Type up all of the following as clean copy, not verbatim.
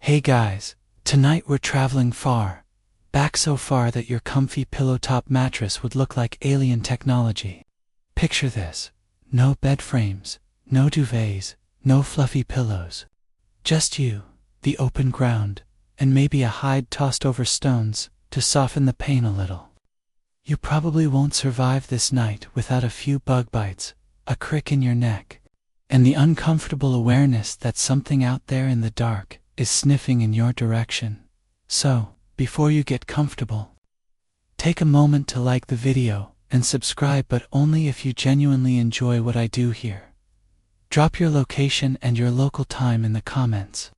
Hey guys, tonight we're traveling far, back so far that your comfy pillow-top mattress would look like alien technology. Picture this: no bed frames, no duvets, no fluffy pillows. Just you, the open ground, and maybe a hide tossed over stones to soften the pain a little. You probably won't survive this night without a few bug bites, a crick in your neck, and the uncomfortable awareness that something out there in the dark is sniffing in your direction. So, before you get comfortable, take a moment to like the video and subscribe, but only if you genuinely enjoy what I do here. Drop your location and your local time in the comments.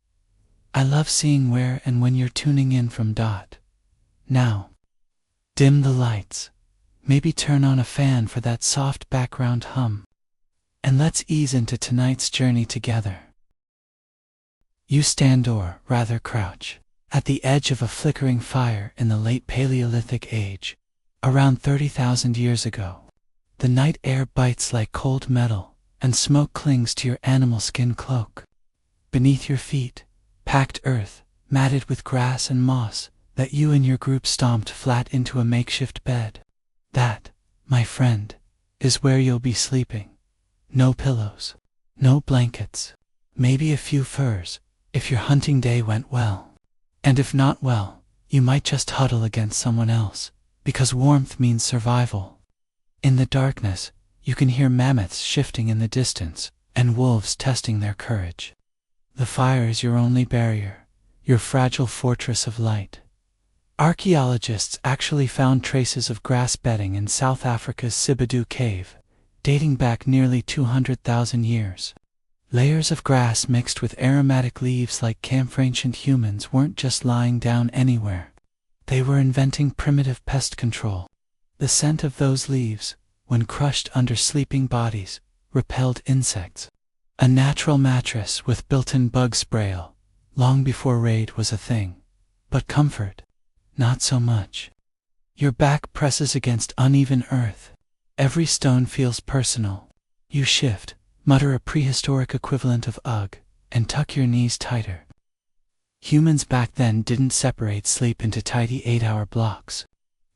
I love seeing where and when you're tuning in from. Now, dim the lights, maybe turn on a fan for that soft background hum, and let's ease into tonight's journey together. You stand, or rather crouch, at the edge of a flickering fire in the late Paleolithic age, around 30,000 years ago. The night air bites like cold metal, and smoke clings to your animal skin cloak. Beneath your feet, packed earth, matted with grass and moss, that you and your group stomped flat into a makeshift bed. That, my friend, is where you'll be sleeping. No pillows, no blankets, maybe a few furs, if your hunting day went well. And if not well, you might just huddle against someone else, because warmth means survival. In the darkness, you can hear mammoths shifting in the distance, and wolves testing their courage. The fire is your only barrier, your fragile fortress of light. Archaeologists actually found traces of grass bedding in South Africa's Sibadu cave, dating back nearly 200,000 years. Layers of grass mixed with aromatic leaves like camphor. Ancient humans weren't just lying down anywhere. They were inventing primitive pest control. The scent of those leaves, when crushed under sleeping bodies, repelled insects. A natural mattress with built-in bug sprayal, long before raid was a thing. But comfort? Not so much. Your back presses against uneven earth. Every stone feels personal. You shift, mutter a prehistoric equivalent of ugh, and tuck your knees tighter. Humans back then didn't separate sleep into tidy 8-hour blocks.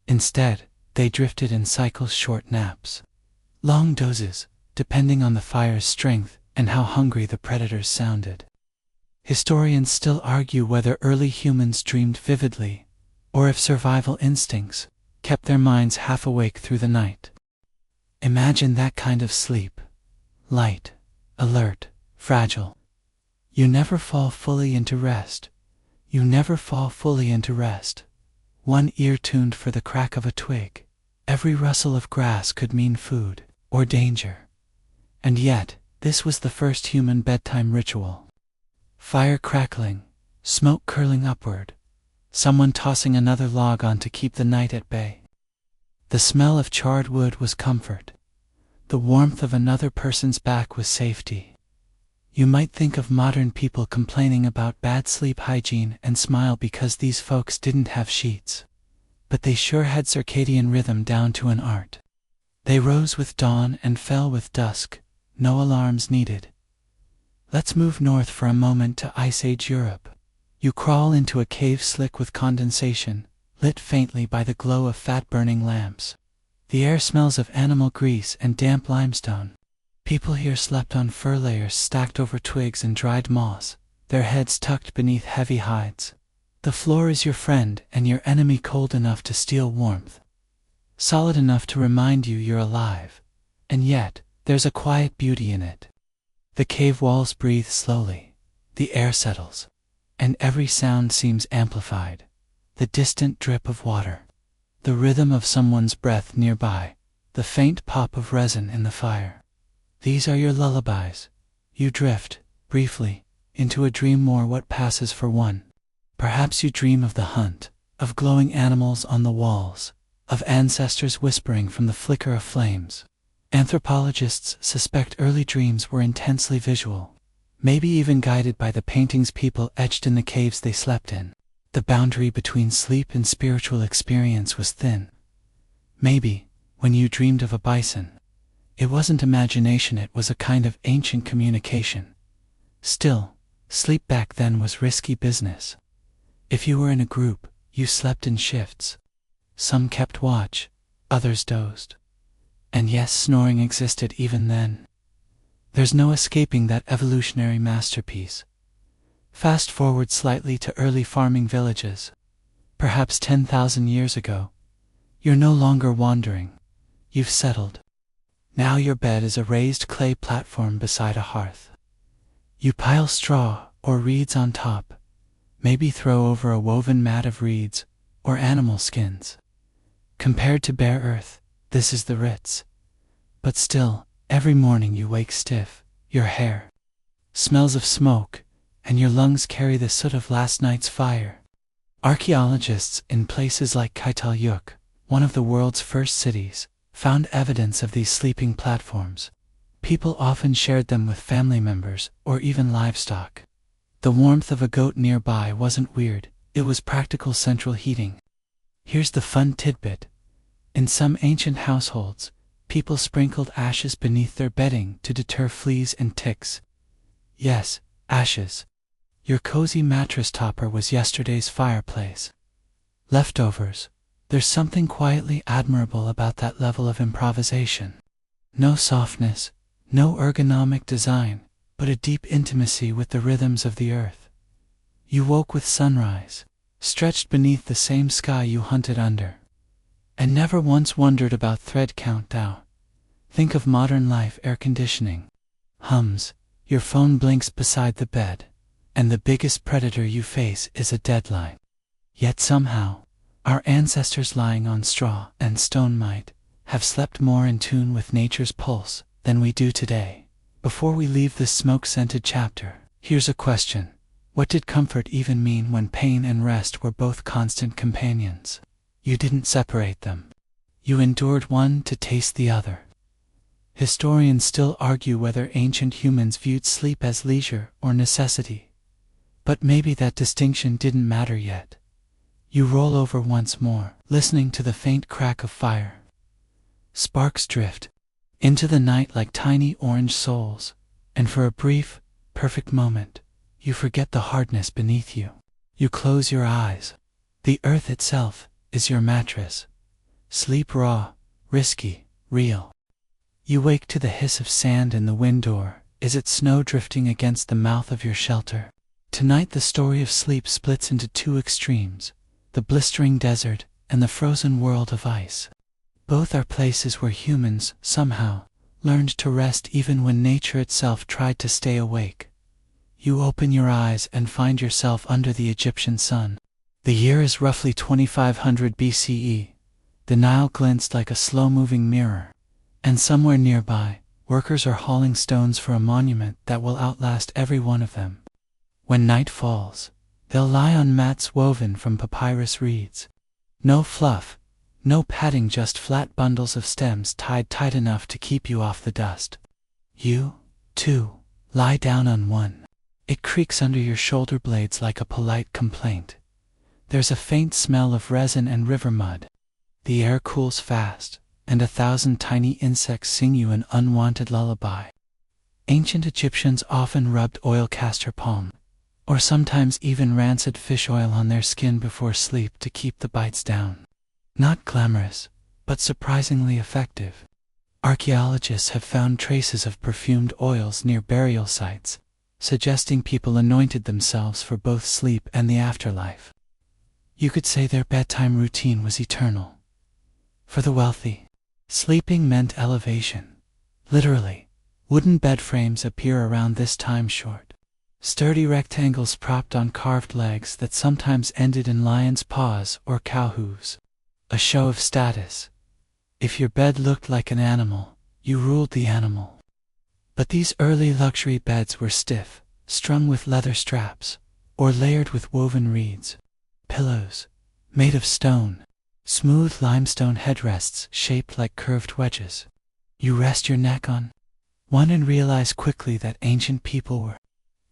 Instead, they drifted in cycles, short naps, long dozes, depending on the fire's strength and how hungry the predators sounded. Historians still argue whether early humans dreamed vividly, or if survival instincts kept their minds half awake through the night. Imagine that kind of sleep. Light, alert, fragile. You never fall fully into rest. You never fall fully into rest. One ear tuned for the crack of a twig. Every rustle of grass could mean food or danger. And yet, this was the first human bedtime ritual. Fire crackling, smoke curling upward, someone tossing another log on to keep the night at bay. The smell of charred wood was comfort. The warmth of another person's back was safety. You might think of modern people complaining about bad sleep hygiene and smile because these folks didn't have sheets. But they sure had circadian rhythm down to an art. They rose with dawn and fell with dusk, no alarms needed. Let's move north for a moment to Ice Age Europe. You crawl into a cave slick with condensation, lit faintly by the glow of fat-burning lamps. The air smells of animal grease and damp limestone. People here slept on fur layers stacked over twigs and dried moss, their heads tucked beneath heavy hides. The floor is your friend and your enemy, cold enough to steal warmth, solid enough to remind you you're alive. And yet, there's a quiet beauty in it. The cave walls breathe slowly, the air settles, and every sound seems amplified. The distant drip of water, the rhythm of someone's breath nearby, the faint pop of resin in the fire. These are your lullabies. You drift, briefly, into a dream, more what passes for one. Perhaps you dream of the hunt, of glowing animals on the walls, of ancestors whispering from the flicker of flames. Anthropologists suspect early dreams were intensely visual, maybe even guided by the paintings people etched in the caves they slept in. The boundary between sleep and spiritual experience was thin. Maybe, when you dreamed of a bison, it wasn't imagination, it was a kind of ancient communication. Still, Sleep back then was risky business. If you were in a group, you slept in shifts. Some kept watch, others dozed. And yes, snoring existed even then. There's no escaping that evolutionary masterpiece. Fast forward slightly to early farming villages. Perhaps 10,000 years ago. You're no longer wandering. You've settled. Now your bed is a raised clay platform beside a hearth. You pile straw or reeds on top, maybe throw over a woven mat of reeds or animal skins. Compared to bare earth, this is the Ritz. But still, every morning you wake stiff, your hair smells of smoke, and your lungs carry the soot of last night's fire. Archaeologists in places like Kaital-Yuk, one of the world's first cities, found evidence of these sleeping platforms. People often shared them with family members or even livestock. The warmth of a goat nearby wasn't weird, it was practical central heating. Here's the fun tidbit. In some ancient households, people sprinkled ashes beneath their bedding to deter fleas and ticks. Yes, ashes. Your cozy mattress topper was yesterday's fireplace. Leftovers. There's something quietly admirable about that level of improvisation. No softness, no ergonomic design, but a deep intimacy with the rhythms of the earth. You woke with sunrise, stretched beneath the same sky you hunted under, and never once wondered about thread count down. Think of modern life air conditioning. Hums, your phone blinks beside the bed, and the biggest predator you face is a deadline. Yet somehow, our ancestors lying on straw and stone might have slept more in tune with nature's pulse than we do today. Before we leave this smoke-scented chapter, here's a question. What did comfort even mean when pain and rest were both constant companions? You didn't separate them. You endured one to taste the other. Historians still argue whether ancient humans viewed sleep as leisure or necessity. But maybe that distinction didn't matter yet. You roll over once more, listening to the faint crack of fire. Sparks drift into the night like tiny orange souls, and for a brief, perfect moment, you forget the hardness beneath you. You close your eyes. The earth itself is your mattress. Sleep raw, risky, real. You wake to the hiss of sand in the wind, or is it snow drifting against the mouth of your shelter? Tonight the story of sleep splits into two extremes, the blistering desert and the frozen world of ice. Both are places where humans, somehow, learned to rest even when nature itself tried to stay awake. You open your eyes and find yourself under the Egyptian sun. The year is roughly 2500 BCE. The Nile glints like a slow-moving mirror. And somewhere nearby, workers are hauling stones for a monument that will outlast every one of them. When night falls, they'll lie on mats woven from papyrus reeds. No fluff, no padding, just flat bundles of stems tied tight enough to keep you off the dust. You, too, lie down on one. It creaks under your shoulder blades like a polite complaint. There's a faint smell of resin and river mud. The air cools fast, and 1,000 tiny insects sing you an unwanted lullaby. Ancient Egyptians often rubbed oil castor palm, or sometimes even rancid fish oil on their skin before sleep to keep the bites down. Not glamorous, but surprisingly effective. Archaeologists have found traces of perfumed oils near burial sites, suggesting people anointed themselves for both sleep and the afterlife. You could say their bedtime routine was eternal. For the wealthy, sleeping meant elevation. Literally, wooden bed frames appear around this time short. Sturdy rectangles propped on carved legs that sometimes ended in lion's paws or cow hooves. A show of status. If your bed looked like an animal, you ruled the animal. But these early luxury beds were stiff, strung with leather straps, or layered with woven reeds. Pillows, made of stone. Smooth limestone headrests shaped like curved wedges. You rest your neck on one and realize quickly that ancient people were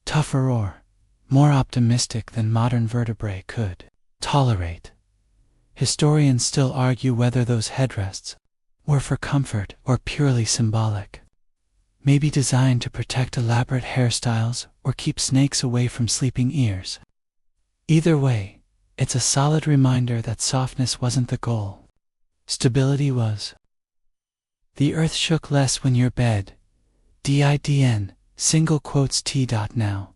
tougher or more optimistic than modern vertebrae could tolerate. Historians still argue whether those headrests were for comfort or purely symbolic. Maybe designed to protect elaborate hairstyles or keep snakes away from sleeping ears. Either way, it's a solid reminder that softness wasn't the goal. Stability was. The earth shook less when your bed, DIDN, single quotes T. Now,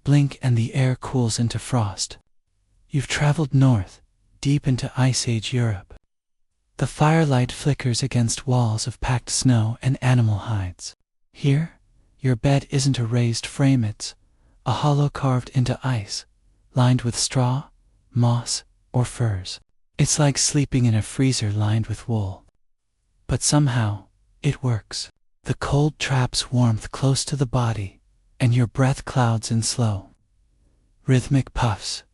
blink and the air cools into frost. You've traveled north, deep into Ice Age Europe. The firelight flickers against walls of packed snow and animal hides. Here, your bed isn't a raised frame, it's a hollow carved into ice, lined with straw, moss, or furs. It's like sleeping in a freezer lined with wool. But somehow, it works. The cold traps warmth close to the body, and your breath clouds in slow, rhythmic puffs.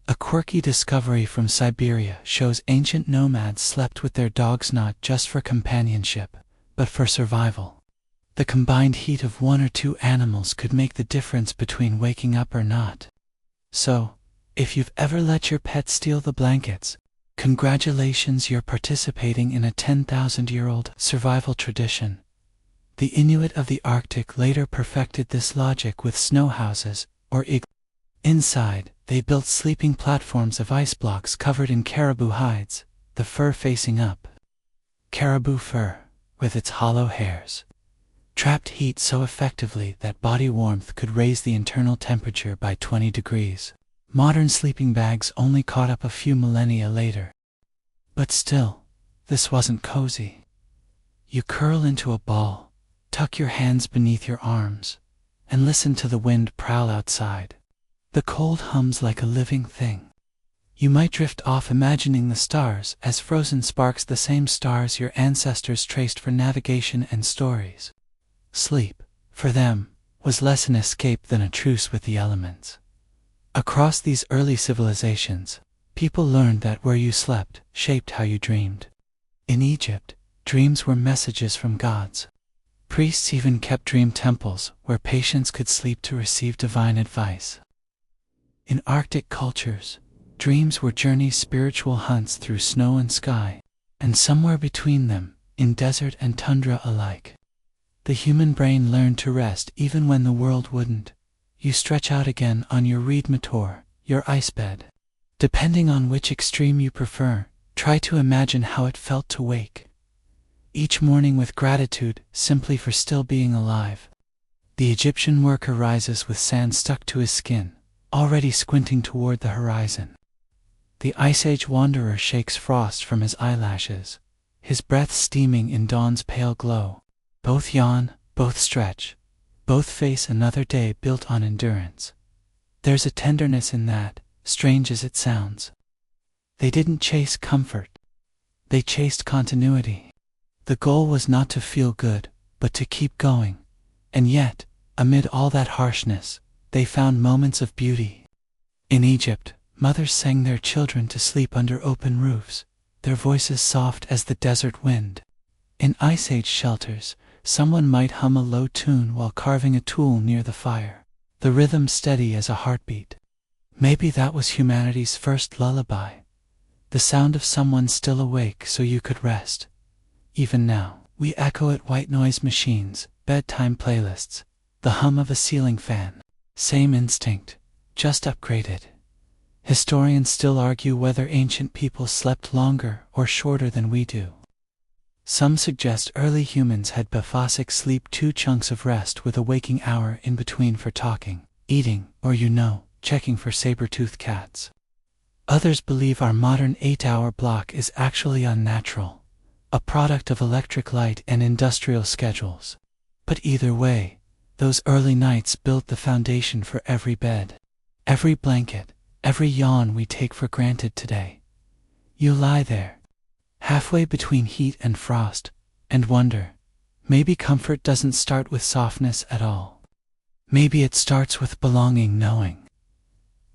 A quirky discovery from Siberia shows ancient nomads slept with their dogs not just for companionship, but for survival. The combined heat of one or two animals could make the difference between waking up or not. So, if you've ever let your pet steal the blankets, congratulations, you're participating in a 10,000-year-old survival tradition. The Inuit of the Arctic later perfected this logic with snow houses, or igloos. Inside, they built sleeping platforms of ice blocks covered in caribou hides, the fur facing up. Caribou fur, with its hollow hairs, trapped heat so effectively that body warmth could raise the internal temperature by 20 degrees. Modern sleeping bags only caught up a few millennia later. But still, this wasn't cozy. You curl into a ball, tuck your hands beneath your arms, and listen to the wind prowl outside. The cold hums like a living thing. You might drift off imagining the stars as frozen sparks, the same stars your ancestors traced for navigation and stories. Sleep, for them, was less an escape than a truce with the elements. Across these early civilizations, people learned that where you slept shaped how you dreamed. In Egypt, dreams were messages from gods. Priests even kept dream temples where patients could sleep to receive divine advice. In Arctic cultures, dreams were journeys, spiritual hunts through snow and sky, and somewhere between them, in desert and tundra alike. The human brain learned to rest even when the world wouldn't. You stretch out again on your reed mator, your ice bed. Depending on which extreme you prefer, try to imagine how it felt to wake each morning with gratitude simply for still being alive. The Egyptian worker rises with sand stuck to his skin, already squinting toward the horizon. The Ice Age wanderer shakes frost from his eyelashes, his breath steaming in dawn's pale glow. Both yawn, both stretch, both face another day built on endurance. There's a tenderness in that, strange as it sounds. They didn't chase comfort. They chased continuity. The goal was not to feel good, but to keep going. And yet, amid all that harshness, they found moments of beauty. In Egypt, mothers sang their children to sleep under open roofs, their voices soft as the desert wind. In Ice Age shelters, someone might hum a low tune while carving a tool near the fire, the rhythm steady as a heartbeat. Maybe that was humanity's first lullaby, the sound of someone still awake so you could rest. Even now, we echo it: white noise machines, bedtime playlists, the hum of a ceiling fan. Same instinct, just upgraded. Historians still argue whether ancient people slept longer or shorter than we do. Some suggest early humans had biphasic sleep, 2 chunks of rest with a waking hour in between for talking, eating, or checking for saber-toothed cats. Others believe our modern 8-hour block is actually unnatural, a product of electric light and industrial schedules. But either way, those early nights built the foundation for every bed, every blanket, every yawn we take for granted today. You lie there, halfway between heat and frost, and wonder, maybe comfort doesn't start with softness at all. Maybe it starts with belonging, knowing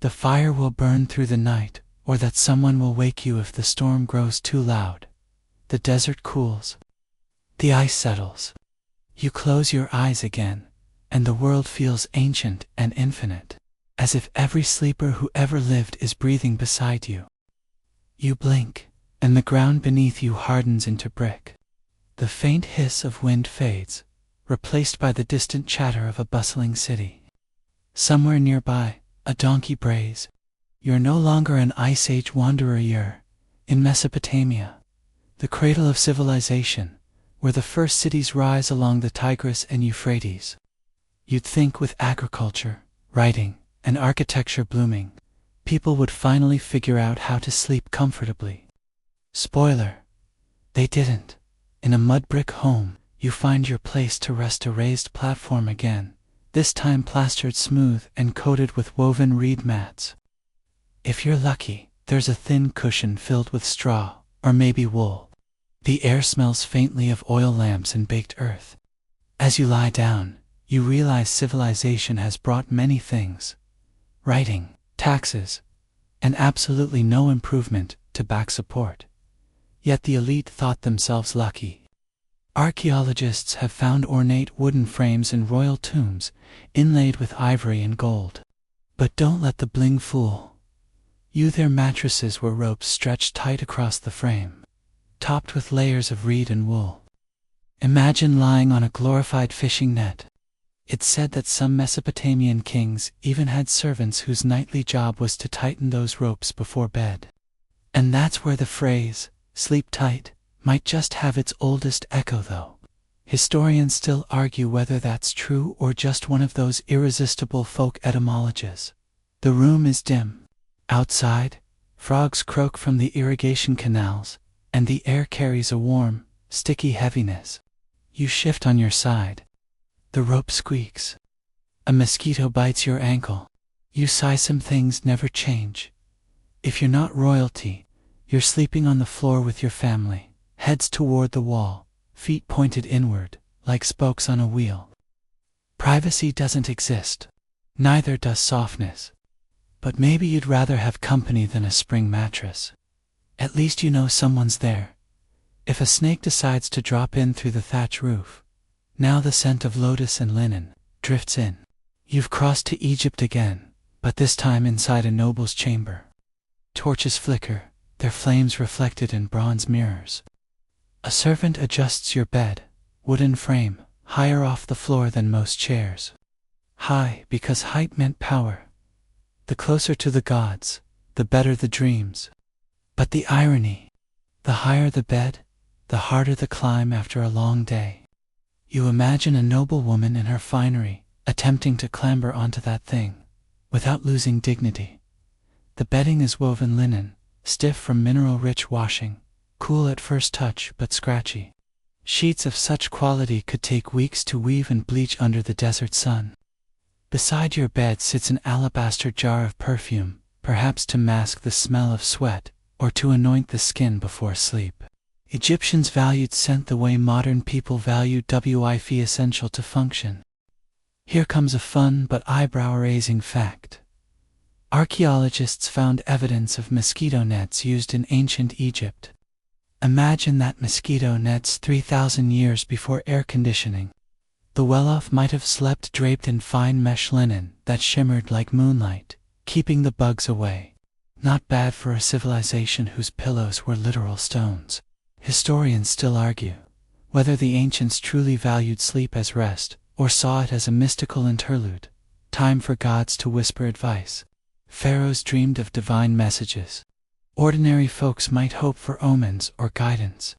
the fire will burn through the night, or that someone will wake you if the storm grows too loud. The desert cools. The ice settles. You close your eyes again, and the world feels ancient and infinite, as if every sleeper who ever lived is breathing beside you. You blink, and the ground beneath you hardens into brick. The faint hiss of wind fades, replaced by the distant chatter of a bustling city. Somewhere nearby, a donkey brays. You're no longer an Ice Age wanderer, you're in Mesopotamia, the cradle of civilization, where the first cities rise along the Tigris and Euphrates. You'd think with agriculture, writing, and architecture blooming, people would finally figure out how to sleep comfortably. Spoiler: they didn't. In a mud brick home, you find your place to rest, a raised platform again, this time plastered smooth and coated with woven reed mats. If you're lucky, there's a thin cushion filled with straw, or maybe wool. The air smells faintly of oil lamps and baked earth. As you lie down, you realize civilization has brought many things: writing, taxes, and absolutely no improvement to back support. Yet the elite thought themselves lucky. Archaeologists have found ornate wooden frames in royal tombs, inlaid with ivory and gold. But don't let the bling fool you. Their mattresses were ropes stretched tight across the frame, topped with layers of reed and wool. Imagine lying on a glorified fishing net. It's said that some Mesopotamian kings even had servants whose nightly job was to tighten those ropes before bed. And that's where the phrase, "sleep tight," might just have its oldest echo, though. Historians still argue whether that's true or just one of those irresistible folk etymologies. The room is dim. Outside, frogs croak from the irrigation canals, and the air carries a warm, sticky heaviness. You shift on your side. The rope squeaks. A mosquito bites your ankle. You sigh. Some things never change. If you're not royalty, you're sleeping on the floor with your family, heads toward the wall, feet pointed inward, like spokes on a wheel. Privacy doesn't exist. Neither does softness. But maybe you'd rather have company than a spring mattress. At least you know someone's there. If a snake decides to drop in through the thatch roof, now the scent of lotus and linen drifts in. You've crossed to Egypt again, but this time inside a noble's chamber. Torches flicker, their flames reflected in bronze mirrors. A servant adjusts your bed, wooden frame, higher off the floor than most chairs. High, because height meant power. The closer to the gods, the better the dreams. But the irony: the higher the bed, the harder the climb after a long day. You imagine a noble woman in her finery, attempting to clamber onto that thing, without losing dignity. The bedding is woven linen, stiff from mineral-rich washing, cool at first touch but scratchy. Sheets of such quality could take weeks to weave and bleach under the desert sun. Beside your bed sits an alabaster jar of perfume, perhaps to mask the smell of sweat, or to anoint the skin before sleep. Egyptians valued scent the way modern people value Wi-Fi, essential to function. Here comes a fun but eyebrow-raising fact. Archaeologists found evidence of mosquito nets used in ancient Egypt. Imagine that: mosquito nets 3,000 years before air conditioning. The well-off might have slept draped in fine mesh linen that shimmered like moonlight, keeping the bugs away. Not bad for a civilization whose pillows were literal stones. Historians still argue whether the ancients truly valued sleep as rest, or saw it as a mystical interlude, time for gods to whisper advice. Pharaohs dreamed of divine messages. Ordinary folks might hope for omens or guidance.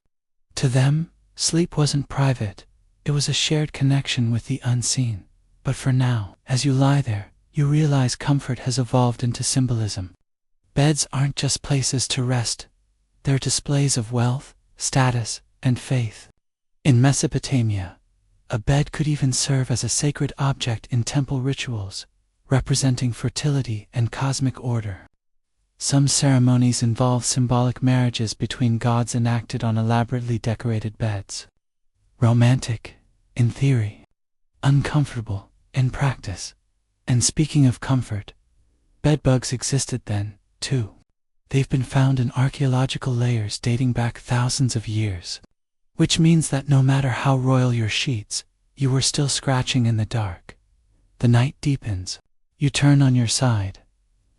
To them, sleep wasn't private, it was a shared connection with the unseen. But for now, as you lie there, you realize comfort has evolved into symbolism. Beds aren't just places to rest, they're displays of wealth, status, and faith. In Mesopotamia, a bed could even serve as a sacred object in temple rituals, representing fertility and cosmic order. Some ceremonies involve symbolic marriages between gods enacted on elaborately decorated beds. Romantic, in theory. Uncomfortable, in practice. And speaking of comfort, bedbugs existed then, too. They've been found in archaeological layers dating back thousands of years. Which means that no matter how royal your sheets, you were still scratching in the dark. The night deepens. You turn on your side,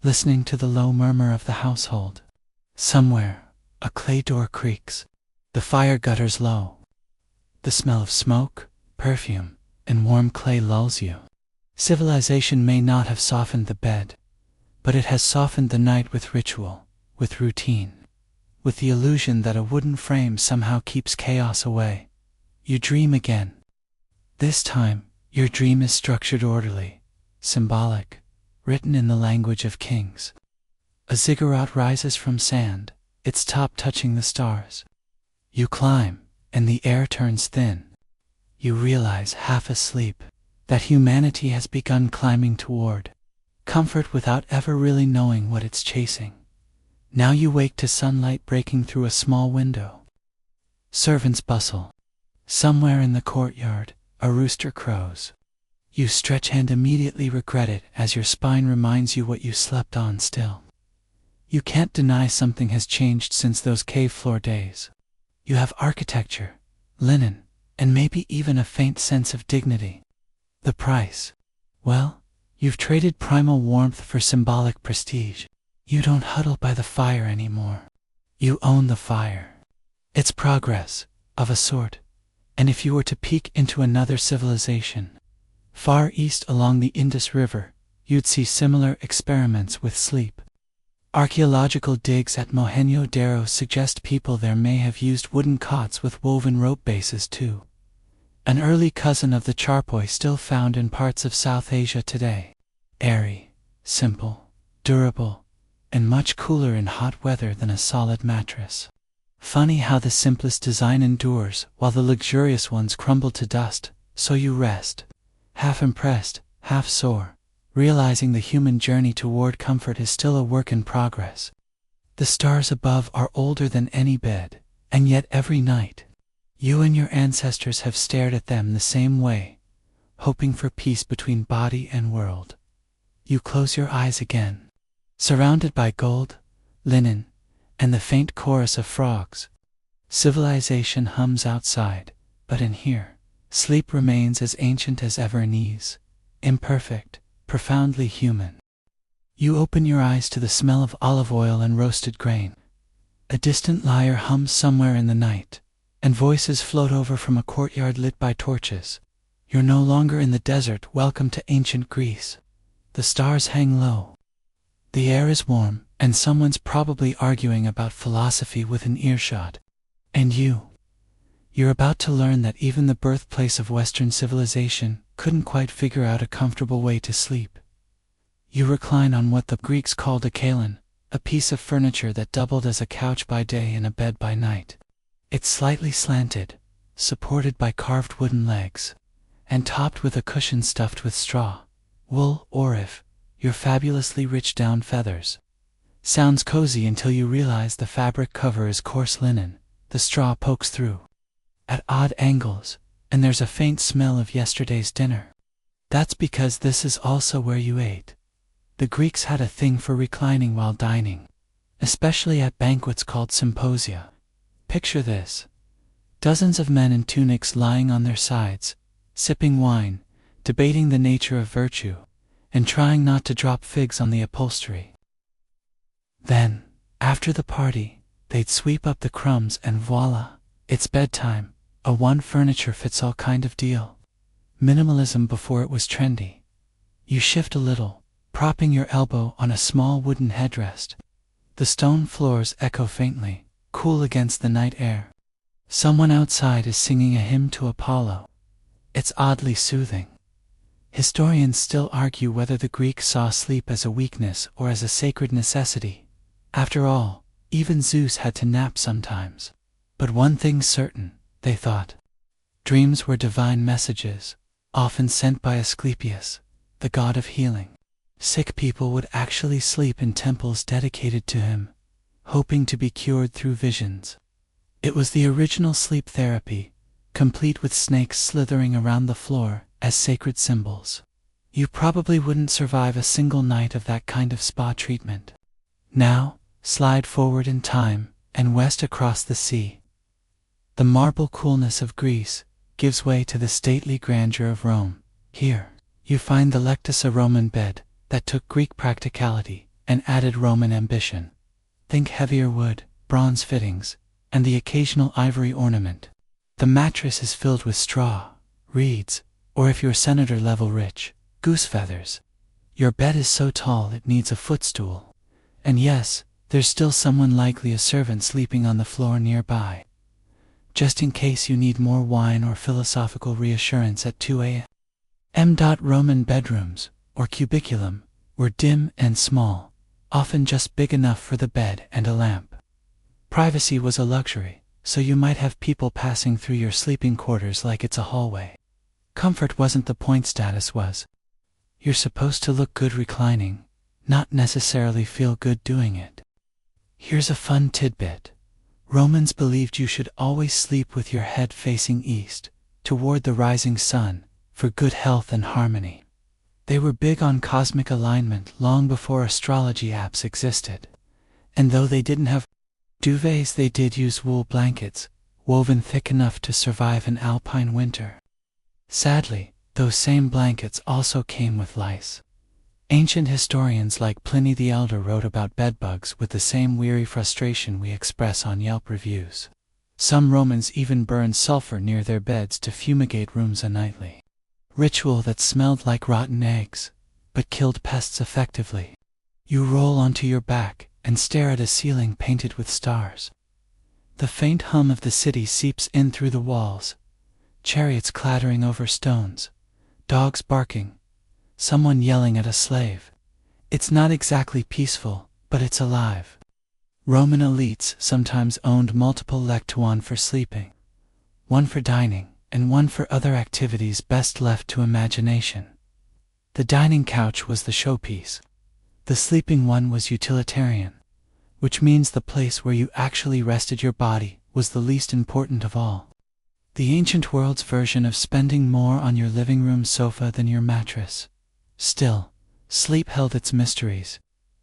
listening to the low murmur of the household. Somewhere, a clay door creaks. The fire gutters low. The smell of smoke, perfume, and warm clay lulls you. Civilization may not have softened the bed, but it has softened the night with ritual, with routine, with the illusion that a wooden frame somehow keeps chaos away. You dream again. This time, your dream is structured, orderly, symbolic, written in the language of kings. A ziggurat rises from sand, its top touching the stars. You climb, and the air turns thin. You realize, half asleep, that humanity has begun climbing toward comfort without ever really knowing what it's chasing. Now you wake to sunlight breaking through a small window. Servants bustle. Somewhere in the courtyard, a rooster crows. You stretch and immediately regret it as your spine reminds you what you slept on still. You can't deny something has changed since those cave floor days. You have architecture, linen, and maybe even a faint sense of dignity. The price? Well, you've traded primal warmth for symbolic prestige. You don't huddle by the fire anymore. You own the fire. It's progress, of a sort. And if you were to peek into another civilization, far east along the Indus River, you'd see similar experiments with sleep. Archaeological digs at Mohenjo-Daro suggest people there may have used wooden cots with woven rope bases too. An early cousin of the charpoy still found in parts of South Asia today. Airy, simple, durable, and much cooler in hot weather than a solid mattress. Funny how the simplest design endures while the luxurious ones crumble to dust. So you rest, half impressed, half sore, realizing the human journey toward comfort is still a work in progress. The stars above are older than any bed, and yet every night, you and your ancestors have stared at them the same way, hoping for peace between body and world. You close your eyes again, surrounded by gold, linen, and the faint chorus of frogs. Civilization hums outside, but in here, sleep remains as ancient as ever in ease, imperfect, profoundly human. You open your eyes to the smell of olive oil and roasted grain. A distant lyre hums somewhere in the night, and voices float over from a courtyard lit by torches. You're no longer in the desert. Welcome to ancient Greece. The stars hang low. The air is warm, and someone's probably arguing about philosophy within earshot. And you're about to learn that even the birthplace of Western civilization couldn't quite figure out a comfortable way to sleep. You recline on what the Greeks called a kalon, a piece of furniture that doubled as a couch by day and a bed by night. It's slightly slanted, supported by carved wooden legs, and topped with a cushion stuffed with straw, wool, or if you're fabulously rich, down feathers. Sounds cozy until you realize the fabric cover is coarse linen. The straw pokes through at odd angles, and there's a faint smell of yesterday's dinner. That's because this is also where you ate. The Greeks had a thing for reclining while dining, especially at banquets called symposia. Picture this: dozens of men in tunics lying on their sides, sipping wine, debating the nature of virtue, and trying not to drop figs on the upholstery. Then, after the party, they'd sweep up the crumbs and voila, it's bedtime, a one-furniture-fits-all kind of deal. Minimalism before it was trendy. You shift a little, propping your elbow on a small wooden headrest. The stone floors echo faintly, cool against the night air. Someone outside is singing a hymn to Apollo. It's oddly soothing. Historians still argue whether the Greeks saw sleep as a weakness or as a sacred necessity. After all, even Zeus had to nap sometimes. But one thing's certain, they thought. Dreams were divine messages, often sent by Asclepius, the god of healing. Sick people would actually sleep in temples dedicated to him, hoping to be cured through visions. It was the original sleep therapy, complete with snakes slithering around the floor as sacred symbols. You probably wouldn't survive a single night of that kind of spa treatment. Now, slide forward in time and west across the sea. The marble coolness of Greece gives way to the stately grandeur of Rome. Here, you find the Lectus, a Roman bed that took Greek practicality and added Roman ambition. Think heavier wood, bronze fittings, and the occasional ivory ornament. The mattress is filled with straw, reeds, or if you're senator-level rich, Goose feathers. Your bed is so tall it needs a footstool. And yes, there's still someone, likely a servant, sleeping on the floor nearby, just in case you need more wine or philosophical reassurance at 2 a.m. Roman bedrooms, or cubiculum, were dim and small, often just big enough for the bed and a lamp. Privacy was a luxury, so you might have people passing through your sleeping quarters like it's a hallway. Comfort wasn't the point, status was. You're supposed to look good reclining, not necessarily feel good doing it. Here's a fun tidbit. Romans believed you should always sleep with your head facing east, toward the rising sun, for good health and harmony. They were big on cosmic alignment long before astrology apps existed. And though they didn't have duvets, they did use wool blankets, woven thick enough to survive an alpine winter. Sadly, those same blankets also came with lice. Ancient historians like Pliny the Elder wrote about bedbugs with the same weary frustration we express on Yelp reviews. Some Romans even burned sulfur near their beds to fumigate rooms nightly. Ritual that smelled like rotten eggs, but killed pests effectively. You roll onto your back and stare at a ceiling painted with stars. The faint hum of the city seeps in through the walls, chariots clattering over stones, dogs barking, someone yelling at a slave. It's not exactly peaceful, but it's alive. Roman elites sometimes owned multiple lectuon for sleeping, one for dining, and one for other activities best left to imagination. The dining couch was the showpiece. The sleeping one was utilitarian, which means the place where you actually rested your body was the least important of all. The ancient world's version of spending more on your living room sofa than your mattress. Still, sleep held its mysteries.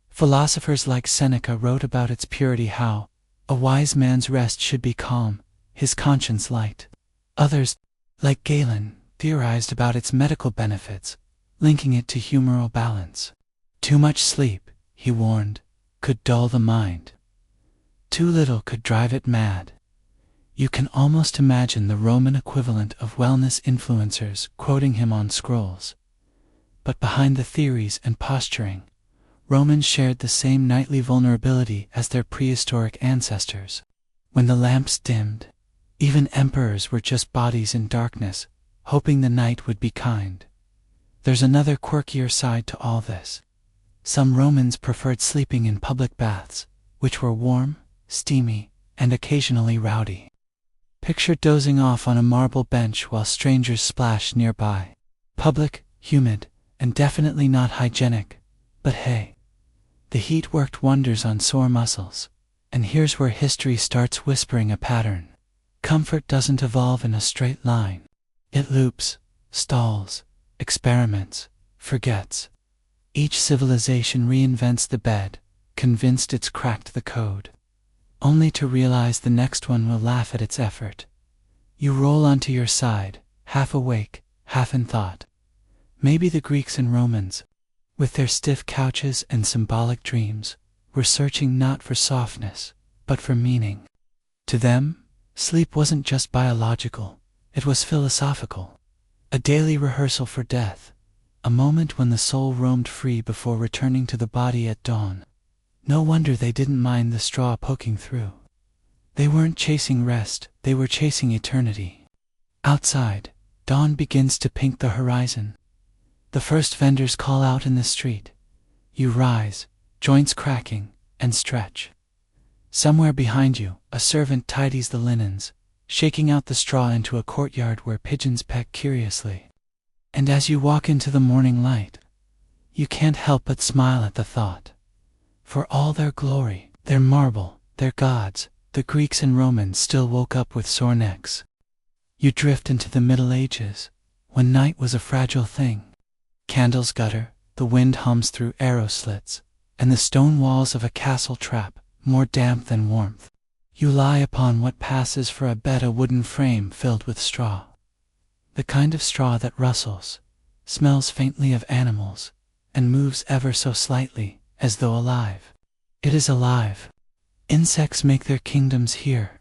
Philosophers like Seneca wrote about its purity, how a wise man's rest should be calm, his conscience light. Others, like Galen, theorized about its medical benefits, linking it to humoral balance. Too much sleep, he warned, could dull the mind. Too little could drive it mad. You can almost imagine the Roman equivalent of wellness influencers quoting him on scrolls. But behind the theories and posturing, Romans shared the same nightly vulnerability as their prehistoric ancestors. When the lamps dimmed, even emperors were just bodies in darkness, hoping the night would be kind. There's another quirkier side to all this. Some Romans preferred sleeping in public baths, which were warm, steamy, and occasionally rowdy. Picture dozing off on a marble bench while strangers splash nearby. Public, humid, and definitely not hygienic, but hey, the heat worked wonders on sore muscles. And here's where history starts whispering a pattern. Comfort doesn't evolve in a straight line. It loops, stalls, experiments, forgets. Each civilization reinvents the bed, convinced it's cracked the code, only to realize the next one will laugh at its effort. You roll onto your side, half awake, half in thought. Maybe the Greeks and Romans, with their stiff couches and symbolic dreams, were searching not for softness, but for meaning. To them, sleep wasn't just biological, it was philosophical. A daily rehearsal for death, a moment when the soul roamed free before returning to the body at dawn. No wonder they didn't mind the straw poking through. They weren't chasing rest, they were chasing eternity. Outside, dawn begins to pink the horizon. The first vendors call out in the street. You rise, joints cracking, and stretch. Somewhere behind you, a servant tidies the linens, shaking out the straw into a courtyard where pigeons peck curiously. And as you walk into the morning light, you can't help but smile at the thought. For all their glory, their marble, their gods, the Greeks and Romans still woke up with sore necks. You drift into the Middle Ages, when night was a fragile thing. Candles gutter, the wind hums through arrow slits, and the stone walls of a castle trap, more damp than warmth. You lie upon what passes for a bed, a wooden frame filled with straw. The kind of straw that rustles, smells faintly of animals, and moves ever so slightly, as though alive. It is alive. Insects make their kingdoms here.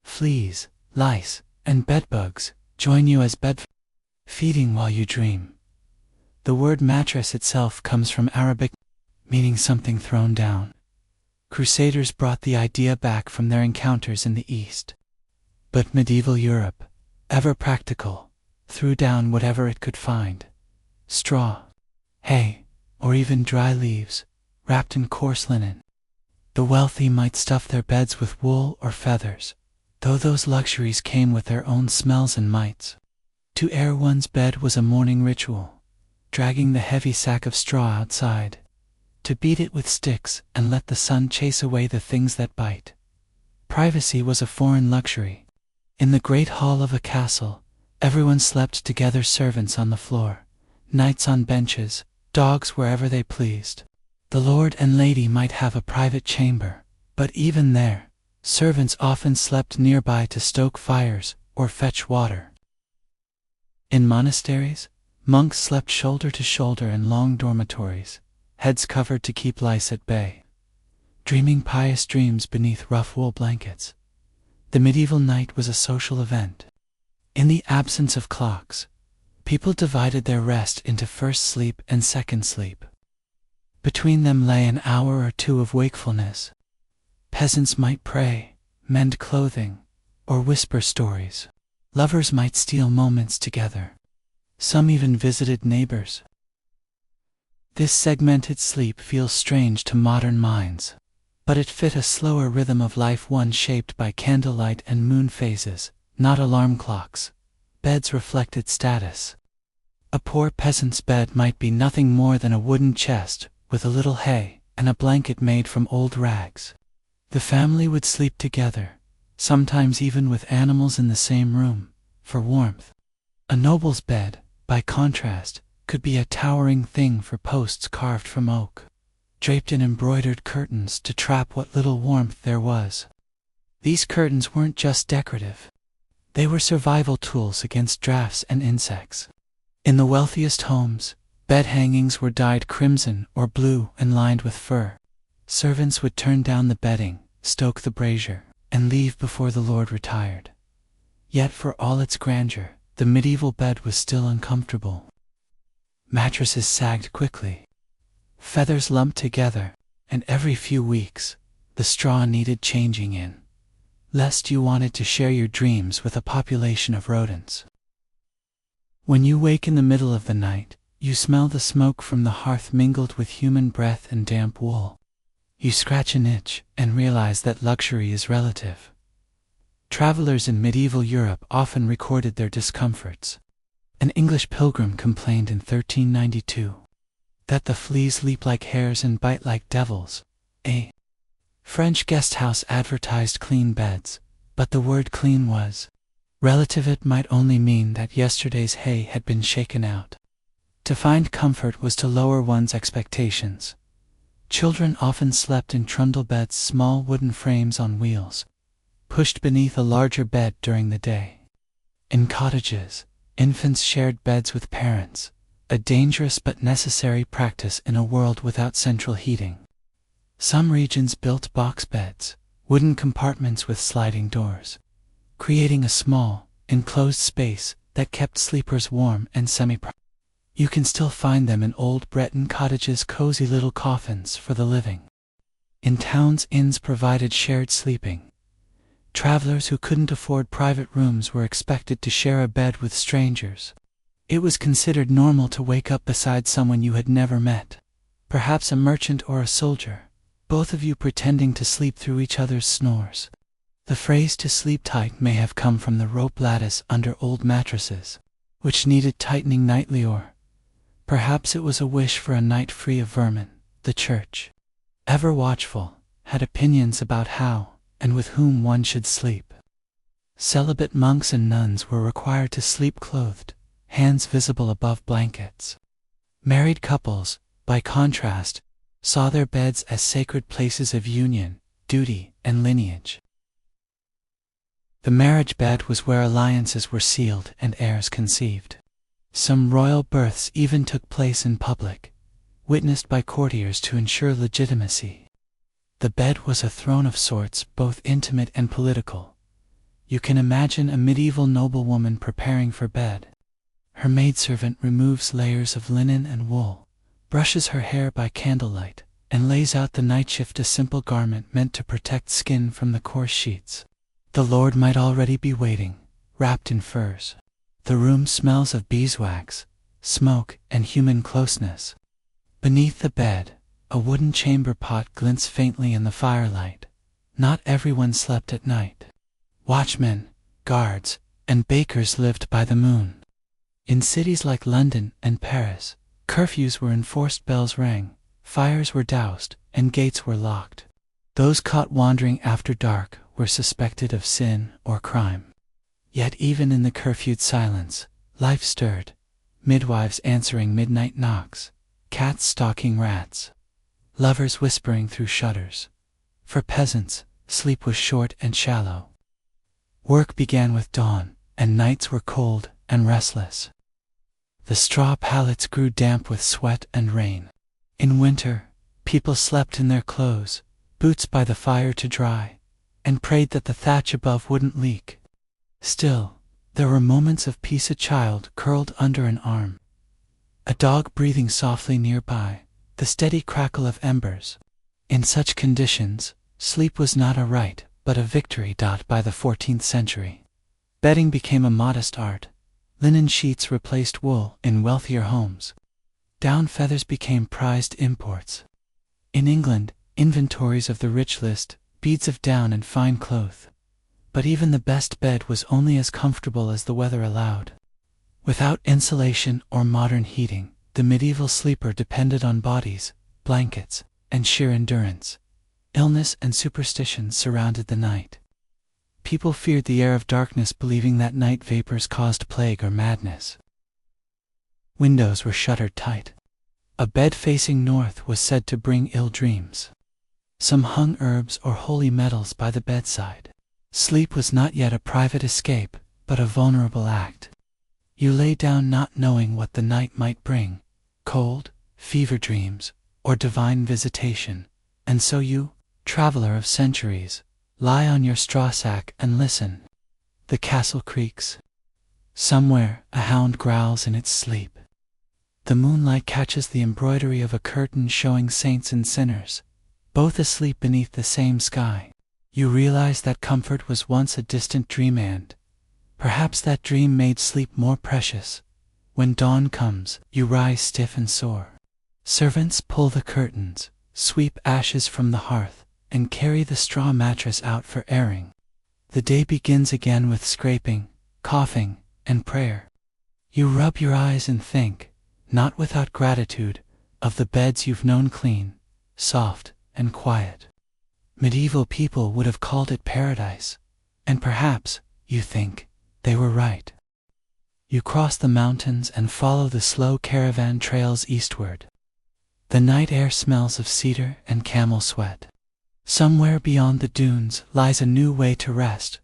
Fleas, lice, and bedbugs join you as feeding while you dream. The word mattress itself comes from Arabic, meaning something thrown down. Crusaders brought the idea back from their encounters in the East. But medieval Europe, ever practical, threw down whatever it could find: straw, hay, or even dry leaves, wrapped in coarse linen. The wealthy might stuff their beds with wool or feathers, though those luxuries came with their own smells and mites. To air one's bed was a morning ritual, dragging the heavy sack of straw outside, to beat it with sticks and let the sun chase away the things that bite. Privacy was a foreign luxury. In the great hall of a castle, everyone slept together, servants on the floor, knights on benches, dogs wherever they pleased. The lord and lady might have a private chamber, but even there, servants often slept nearby to stoke fires or fetch water. In monasteries, monks slept shoulder to shoulder in long dormitories, heads covered to keep lice at bay, dreaming pious dreams beneath rough wool blankets. The medieval night was a social event. In the absence of clocks, people divided their rest into first sleep and second sleep. Between them lay an hour or two of wakefulness. Peasants might pray, mend clothing, or whisper stories. Lovers might steal moments together. Some even visited neighbors. This segmented sleep feels strange to modern minds, but it fit a slower rhythm of life, one shaped by candlelight and moon phases, not alarm clocks. Beds reflected status. A poor peasant's bed might be nothing more than a wooden chest with a little hay and a blanket made from old rags. The family would sleep together, sometimes even with animals in the same room, for warmth. A noble's bed, by contrast, could be a towering thing for posts carved from oak, draped in embroidered curtains to trap what little warmth there was. These curtains weren't just decorative. They were survival tools against drafts and insects. In the wealthiest homes, bed hangings were dyed crimson or blue and lined with fur. Servants would turn down the bedding, stoke the brazier, and leave before the lord retired. Yet for all its grandeur, the medieval bed was still uncomfortable. Mattresses sagged quickly. Feathers lumped together, and every few weeks, the straw needed changing in, lest you wanted to share your dreams with a population of rodents. When you wake in the middle of the night, you smell the smoke from the hearth mingled with human breath and damp wool. You scratch an itch and realize that luxury is relative. Travelers in medieval Europe often recorded their discomforts. An English pilgrim complained in 1392 that the fleas leap like hares and bite like devils. A French guest house advertised clean beds, but the word clean was relative. It might only mean that yesterday's hay had been shaken out. To find comfort was to lower one's expectations. Children often slept in trundle beds, small wooden frames on wheels, pushed beneath a larger bed during the day. In cottages, infants shared beds with parents, a dangerous but necessary practice in a world without central heating. Some regions built box beds, wooden compartments with sliding doors, creating a small, enclosed space that kept sleepers warm and semi-private. You can still find them in old Breton cottages, cozy little coffins for the living. In towns, inns provided shared sleeping. Travelers who couldn't afford private rooms were expected to share a bed with strangers. It was considered normal to wake up beside someone you had never met, perhaps a merchant or a soldier, both of you pretending to sleep through each other's snores. The phrase "to sleep tight" may have come from the rope lattice under old mattresses, which needed tightening nightly, or perhaps it was a wish for a night free of vermin. The church, ever watchful, had opinions about how and with whom one should sleep. Celibate monks and nuns were required to sleep clothed, hands visible above blankets. Married couples, by contrast, saw their beds as sacred places of union, duty, and lineage. The marriage bed was where alliances were sealed and heirs conceived. Some royal births even took place in public, witnessed by courtiers to ensure legitimacy. The bed was a throne of sorts, both intimate and political. You can imagine a medieval noblewoman preparing for bed. Her maidservant removes layers of linen and wool, brushes her hair by candlelight, and lays out the night shift, a simple garment meant to protect skin from the coarse sheets. The Lord might already be waiting, wrapped in furs. The room smells of beeswax, smoke, and human closeness. Beneath the bed, a wooden chamber pot glints faintly in the firelight. Not everyone slept at night. Watchmen, guards, and bakers lived by the moon. In cities like London and Paris, curfews were enforced, bells rang, fires were doused, and gates were locked. Those caught wandering after dark were suspected of sin or crime. Yet even in the curfewed silence, life stirred. Midwives answering midnight knocks, cats stalking rats, lovers whispering through shutters. For peasants, sleep was short and shallow. Work began with dawn, and nights were cold and restless. The straw pallets grew damp with sweat and rain. In winter, people slept in their clothes, boots by the fire to dry, and prayed that the thatch above wouldn't leak. Still, there were moments of peace: a child curled under an arm, a dog breathing softly nearby, the steady crackle of embers. In such conditions, sleep was not a right, but a victory. By the 14th century, bedding became a modest art. Linen sheets replaced wool in wealthier homes. Down feathers became prized imports. In England, inventories of the rich list beads of down and fine cloth. But even the best bed was only as comfortable as the weather allowed. Without insulation or modern heating, the medieval sleeper depended on bodies, blankets, and sheer endurance. Illness and superstition surrounded the night. People feared the air of darkness, believing that night vapors caused plague or madness. Windows were shuttered tight. A bed facing north was said to bring ill dreams. Some hung herbs or holy metals by the bedside. Sleep was not yet a private escape, but a vulnerable act. You lay down not knowing what the night might bring, cold, fever dreams, or divine visitation, and so you, traveler of centuries, lie on your straw sack and listen. The castle creaks. Somewhere a hound growls in its sleep. The moonlight catches the embroidery of a curtain showing saints and sinners, both asleep beneath the same sky. You realize that comfort was once a distant dream, and perhaps that dream made sleep more precious. When dawn comes, you rise stiff and sore. Servants pull the curtains, sweep ashes from the hearth, and carry the straw mattress out for airing. The day begins again with scraping, coughing, and prayer. You rub your eyes and think, not without gratitude, of the beds you've known, clean, soft, and quiet. Medieval people would have called it paradise, and perhaps, you think, they were right. You cross the mountains and follow the slow caravan trails eastward. The night air smells of cedar and camel sweat. Somewhere beyond the dunes lies a new way to rest,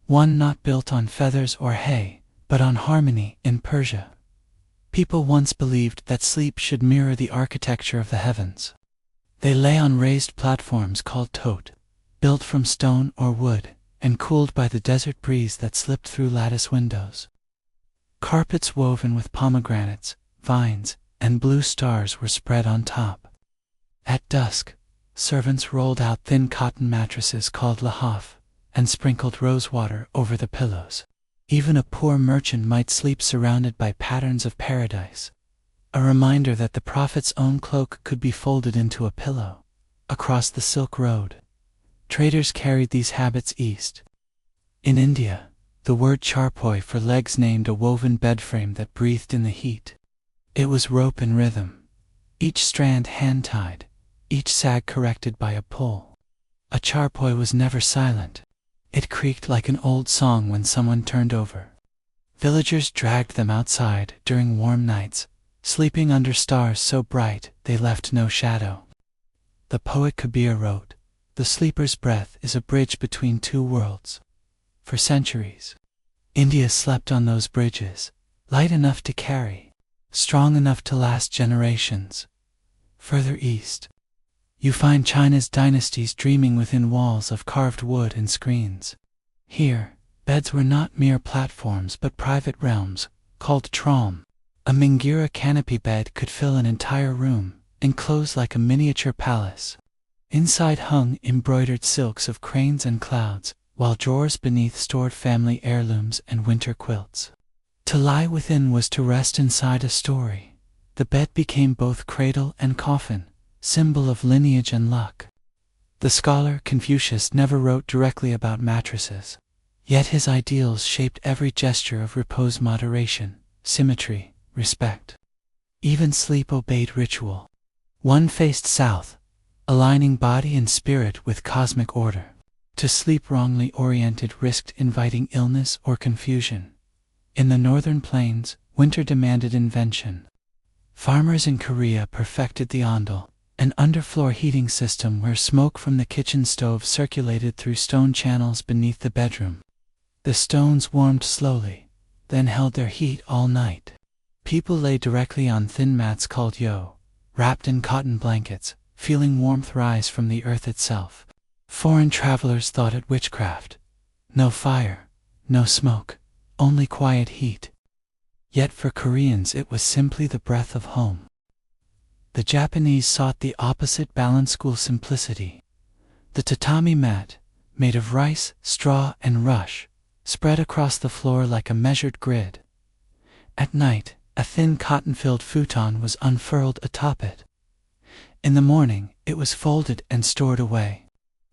one not built on feathers or hay, but on harmony. In Persia, people once believed that sleep should mirror the architecture of the heavens. They lay on raised platforms called tot, built from stone or wood, and cooled by the desert breeze that slipped through lattice windows. Carpets woven with pomegranates, vines, and blue stars were spread on top. At dusk, servants rolled out thin cotton mattresses called lahaf, and sprinkled rosewater over the pillows. Even a poor merchant might sleep surrounded by patterns of paradise, a reminder that the prophet's own cloak could be folded into a pillow. Across the Silk Road, traders carried these habits east. In India, the word charpoy for legs named a woven bedframe that breathed in the heat. It was rope and rhythm, each strand hand-tied, each sag corrected by a pull. A charpoy was never silent. It creaked like an old song when someone turned over. Villagers dragged them outside during warm nights, sleeping under stars so bright they left no shadow. The poet Kabir wrote, "The sleeper's breath is a bridge between two worlds." For centuries, India slept on those bridges, light enough to carry, strong enough to last generations. Further east, you find China's dynasties dreaming within walls of carved wood and screens. Here, beds were not mere platforms but private realms, called trom, A Mingira canopy bed could fill an entire room, enclosed like a miniature palace. Inside hung embroidered silks of cranes and clouds, while drawers beneath stored family heirlooms and winter quilts. To lie within was to rest inside a story. The bed became both cradle and coffin, symbol of lineage and luck. The scholar Confucius never wrote directly about mattresses, yet his ideals shaped every gesture of repose, moderation, symmetry, respect. Even sleep obeyed ritual. One faced south, aligning body and spirit with cosmic order. To sleep wrongly oriented risked inviting illness or confusion. In the northern plains, winter demanded invention. Farmers in Korea perfected the ondol, an underfloor heating system where smoke from the kitchen stove circulated through stone channels beneath the bedroom. The stones warmed slowly, then held their heat all night. People lay directly on thin mats called yo, wrapped in cotton blankets, feeling warmth rise from the earth itself. Foreign travelers thought it witchcraft. No fire, no smoke, only quiet heat. Yet for Koreans it was simply the breath of home. The Japanese sought the opposite, balanced school simplicity. The tatami mat, made of rice, straw, and rush, spread across the floor like a measured grid. At night, a thin cotton-filled futon was unfurled atop it. In the morning, it was folded and stored away.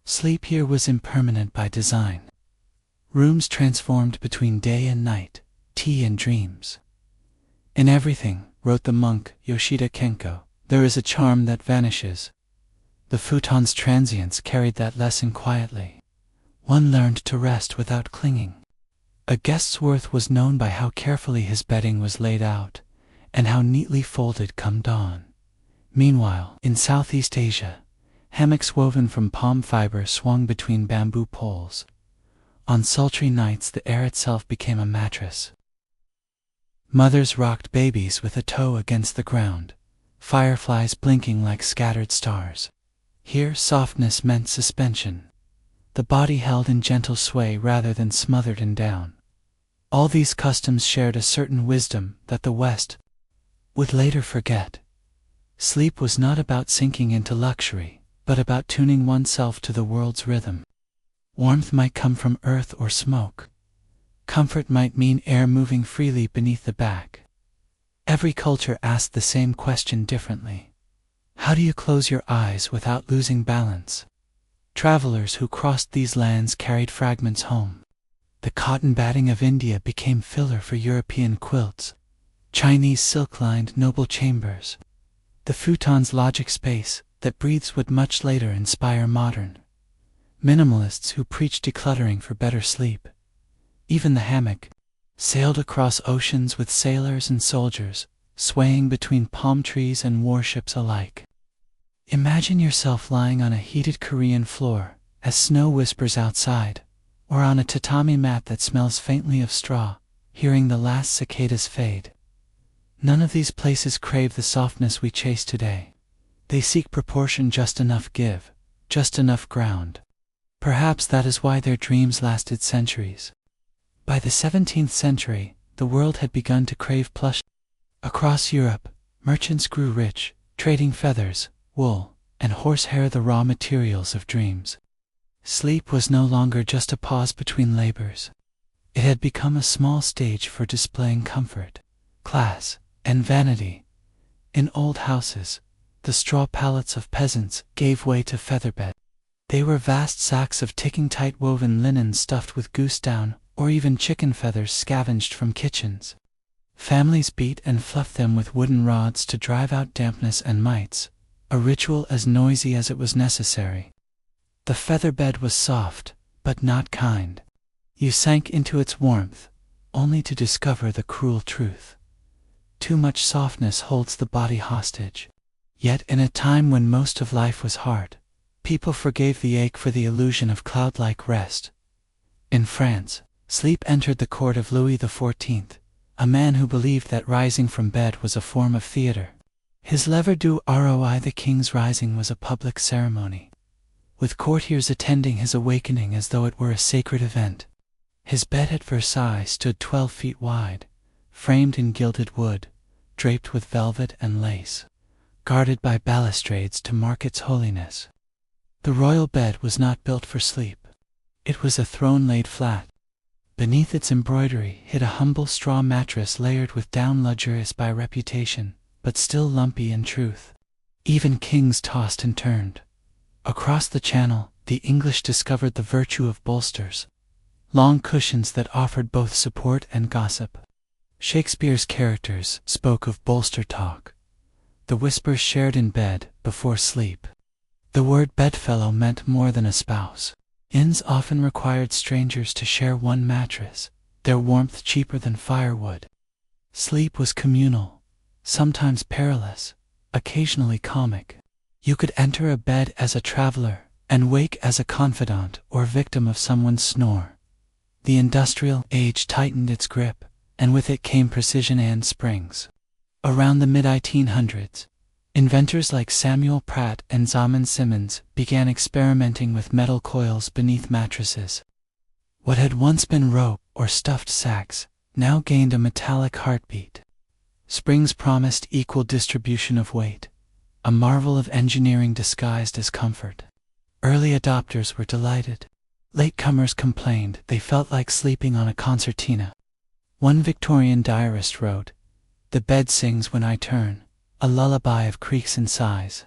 Sleep here was impermanent by design. Rooms transformed between day and night, tea and dreams. In everything, wrote the monk Yoshida Kenko, there is a charm that vanishes. The futon's transience carried that lesson quietly. One learned to rest without clinging. A guest's worth was known by how carefully his bedding was laid out, and how neatly folded come dawn. Meanwhile, in Southeast Asia, hammocks woven from palm fiber swung between bamboo poles. On sultry nights, the air itself became a mattress. Mothers rocked babies with a toe against the ground, fireflies blinking like scattered stars. Here, softness meant suspension. The body held in gentle sway rather than smothered in down. All these customs shared a certain wisdom that the West would later forget. Sleep was not about sinking into luxury, but about tuning oneself to the world's rhythm. Warmth might come from earth or smoke. Comfort might mean air moving freely beneath the back. Every culture asked the same question differently. How do you close your eyes without losing balance? Travelers who crossed these lands carried fragments home. The cotton batting of India became filler for European quilts. Chinese silk lined noble chambers. The futon's logic space that breathes would much later inspire modern minimalists who preach decluttering for better sleep. Even the hammock sailed across oceans with sailors and soldiers, swaying between palm trees and warships alike. Imagine yourself lying on a heated Korean floor as snow whispers outside, or on a tatami mat that smells faintly of straw, hearing the last cicadas fade. None of these places crave the softness we chase today. They seek proportion, just enough give, just enough ground. Perhaps that is why their dreams lasted centuries. By the 17th century, the world had begun to crave plush. Across Europe, merchants grew rich, trading feathers, wool, and horsehair, the raw materials of dreams. Sleep was no longer just a pause between labors. It had become a small stage for displaying comfort, class, and vanity. In old houses, the straw pallets of peasants gave way to featherbed. They were vast sacks of ticking tight woven linen stuffed with goose down, or even chicken feathers scavenged from kitchens. Families beat and fluffed them with wooden rods to drive out dampness and mites, a ritual as noisy as it was necessary. The feather bed was soft, but not kind. You sank into its warmth, only to discover the cruel truth. Too much softness holds the body hostage. Yet in a time when most of life was hard, people forgave the ache for the illusion of cloud-like rest. In France, sleep entered the court of Louis XIV, a man who believed that rising from bed was a form of theater. His lever du roi, the king's rising, was a public ceremony, with courtiers attending his awakening as though it were a sacred event. His bed at Versailles stood 12 feet wide, framed in gilded wood, draped with velvet and lace, guarded by balustrades to mark its holiness. The royal bed was not built for sleep. It was a throne laid flat. Beneath its embroidery hid a humble straw mattress layered with down, luxurious by reputation, but still lumpy in truth. Even kings tossed and turned. Across the channel, the English discovered the virtue of bolsters, long cushions that offered both support and gossip. Shakespeare's characters spoke of bolster talk, the whispers shared in bed before sleep. The word bedfellow meant more than a spouse. Inns often required strangers to share one mattress, their warmth cheaper than firewood. Sleep was communal, sometimes perilous, occasionally comic. You could enter a bed as a traveler and wake as a confidant or victim of someone's snore. The industrial age tightened its grip, and with it came precision and springs. Around the mid-1800s, inventors like Samuel Pratt and Zaman Simmons began experimenting with metal coils beneath mattresses. What had once been rope or stuffed sacks now gained a metallic heartbeat. Springs promised equal distribution of weight, a marvel of engineering disguised as comfort. Early adopters were delighted. Latecomers complained they felt like sleeping on a concertina. One Victorian diarist wrote, "The bed sings when I turn, a lullaby of creaks and sighs."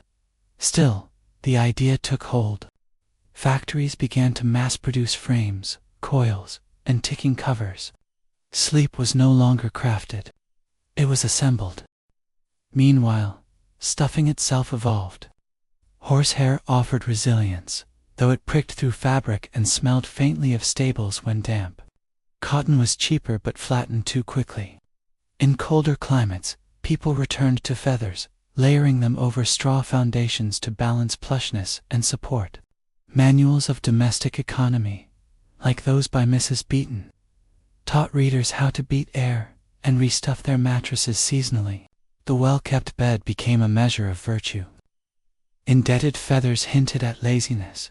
Still, the idea took hold. Factories began to mass-produce frames, coils, and ticking covers. Sleep was no longer crafted. It was assembled. Meanwhile, stuffing itself evolved. Horsehair offered resilience, though it pricked through fabric and smelled faintly of stables when damp. Cotton was cheaper but flattened too quickly. In colder climates, people returned to feathers, layering them over straw foundations to balance plushness and support. Manuals of domestic economy, like those by Mrs. Beeton, taught readers how to beat air and restuff their mattresses seasonally. The well-kept bed became a measure of virtue. Indebted feathers hinted at laziness.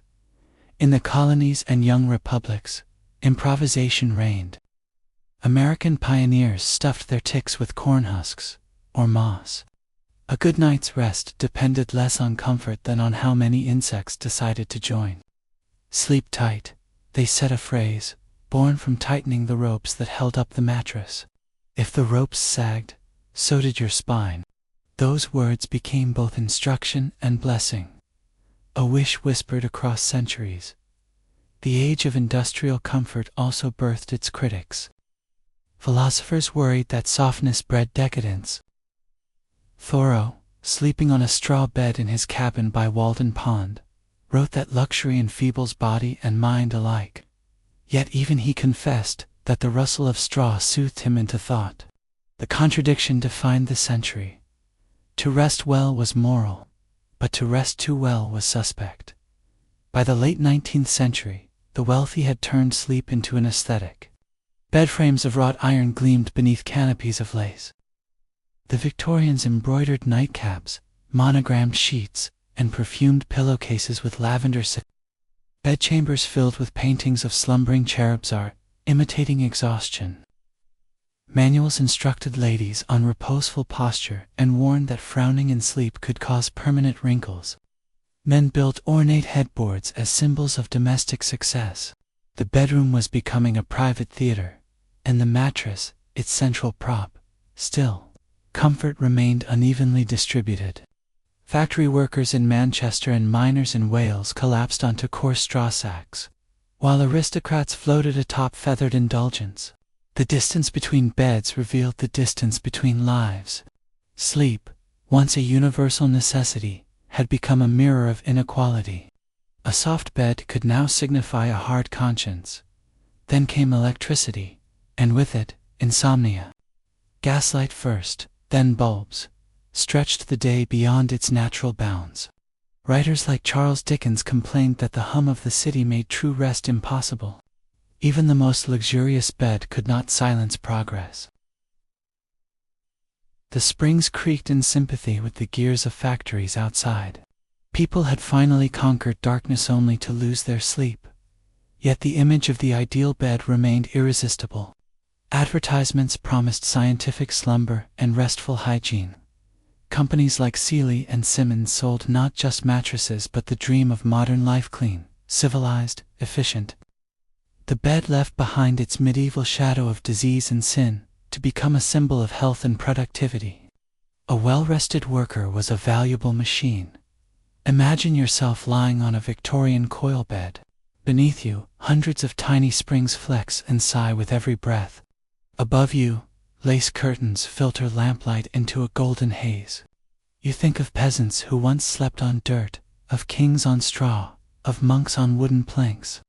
In the colonies and young republics, improvisation reigned. American pioneers stuffed their ticks with corn husks or moss. A good night's rest depended less on comfort than on how many insects decided to join. "Sleep tight," they said, a phrase born from tightening the ropes that held up the mattress. If the ropes sagged, so did your spine. Those words became both instruction and blessing, a wish whispered across centuries. The age of industrial comfort also birthed its critics. Philosophers worried that softness bred decadence. Thoreau, sleeping on a straw bed in his cabin by Walden Pond, wrote that luxury enfeebles body and mind alike. Yet even he confessed that the rustle of straw soothed him into thought. The contradiction defined the century. To rest well was moral, but to rest too well was suspect. By the late 19th century, the wealthy had turned sleep into an aesthetic. Bed frames of wrought iron gleamed beneath canopies of lace. The Victorians embroidered nightcaps, monogrammed sheets, and perfumed pillowcases with lavender. Bedchambers filled with paintings of slumbering cherubs are imitating exhaustion. Manuals instructed ladies on reposeful posture and warned that frowning in sleep could cause permanent wrinkles. Men built ornate headboards as symbols of domestic success. The bedroom was becoming a private theater, and the mattress, its central prop. Still, comfort remained unevenly distributed. Factory workers in Manchester and miners in Wales collapsed onto coarse straw sacks, while aristocrats floated atop feathered indulgence. The distance between beds revealed the distance between lives. Sleep, once a universal necessity, had become a mirror of inequality. A soft bed could now signify a hard conscience. Then came electricity, and with it, insomnia. Gaslight first, then bulbs, stretched the day beyond its natural bounds. Writers like Charles Dickens complained that the hum of the city made true rest impossible. Even the most luxurious bed could not silence progress. The springs creaked in sympathy with the gears of factories outside. People had finally conquered darkness only to lose their sleep. Yet the image of the ideal bed remained irresistible. Advertisements promised scientific slumber and restful hygiene. Companies like Sealy and Simmons sold not just mattresses but the dream of modern life: clean, civilized, efficient. The bed left behind its medieval shadow of disease and sin to become a symbol of health and productivity. A well-rested worker was a valuable machine. Imagine yourself lying on a Victorian coil bed. Beneath you, hundreds of tiny springs flex and sigh with every breath. Above you, lace curtains filter lamplight into a golden haze. You think of peasants who once slept on dirt, of kings on straw, of monks on wooden planks.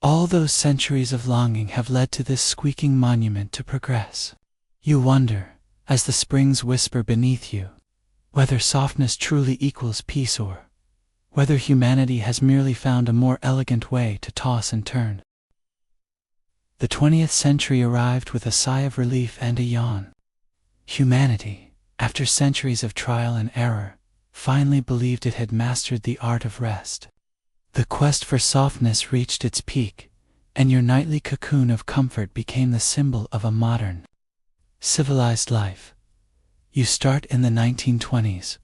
All those centuries of longing have led to this squeaking monument to progress. You wonder, as the springs whisper beneath you, whether softness truly equals peace, or whether humanity has merely found a more elegant way to toss and turn. The 20th century arrived with a sigh of relief and a yawn. Humanity, after centuries of trial and error, finally believed it had mastered the art of rest. The quest for softness reached its peak, and your nightly cocoon of comfort became the symbol of a modern, civilized life. You start in the 1920s.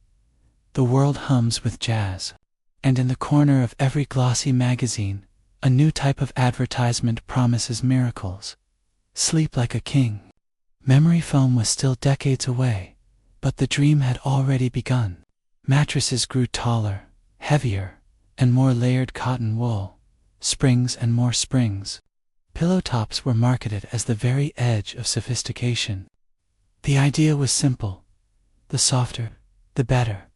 The world hums with jazz, and in the corner of every glossy magazine, a new type of advertisement promises miracles. Sleep like a king. Memory foam was still decades away, but the dream had already begun. Mattresses grew taller, heavier, and more layered: cotton wool, springs and more springs. Pillow tops were marketed as the very edge of sophistication. The idea was simple: the softer, the better.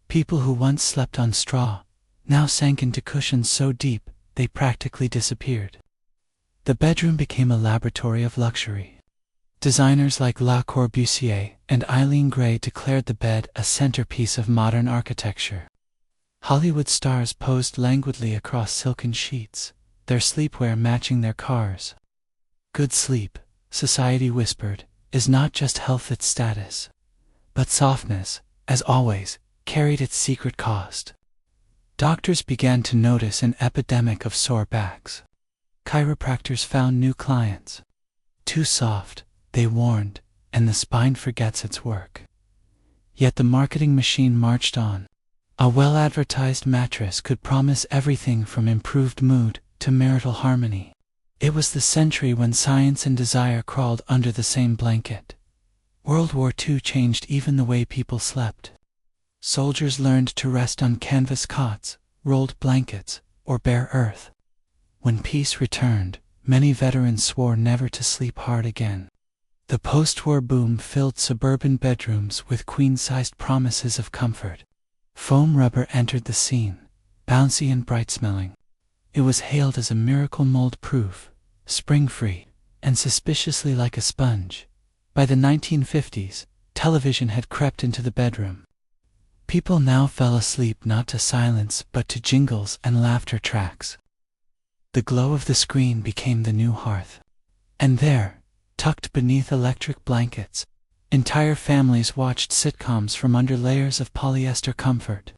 People who once slept on straw now sank into cushions so deep they practically disappeared. The bedroom became a laboratory of luxury. Designers like Le Corbusier and Eileen Gray declared the bed a centerpiece of modern architecture. Hollywood stars posed languidly across silken sheets, their sleepwear matching their cars. Good sleep, society whispered, is not just health, it's status. But softness, as always, carried its secret cost. Doctors began to notice an epidemic of sore backs. Chiropractors found new clients. Too soft, they warned, and the spine forgets its work. Yet the marketing machine marched on. A well-advertised mattress could promise everything from improved mood to marital harmony. It was the century when science and desire crawled under the same blanket. World War II changed even the way people slept. Soldiers learned to rest on canvas cots, rolled blankets, or bare earth. When peace returned, many veterans swore never to sleep hard again. The post-war boom filled suburban bedrooms with queen-sized promises of comfort. Foam rubber entered the scene, bouncy and bright-smelling. It was hailed as a miracle: mold-proof, spring-free, and suspiciously like a sponge. By the 1950s, television had crept into the bedroom. People now fell asleep not to silence but to jingles and laughter tracks. The glow of the screen became the new hearth. And there, tucked beneath electric blankets, entire families watched sitcoms from under layers of polyester comfort.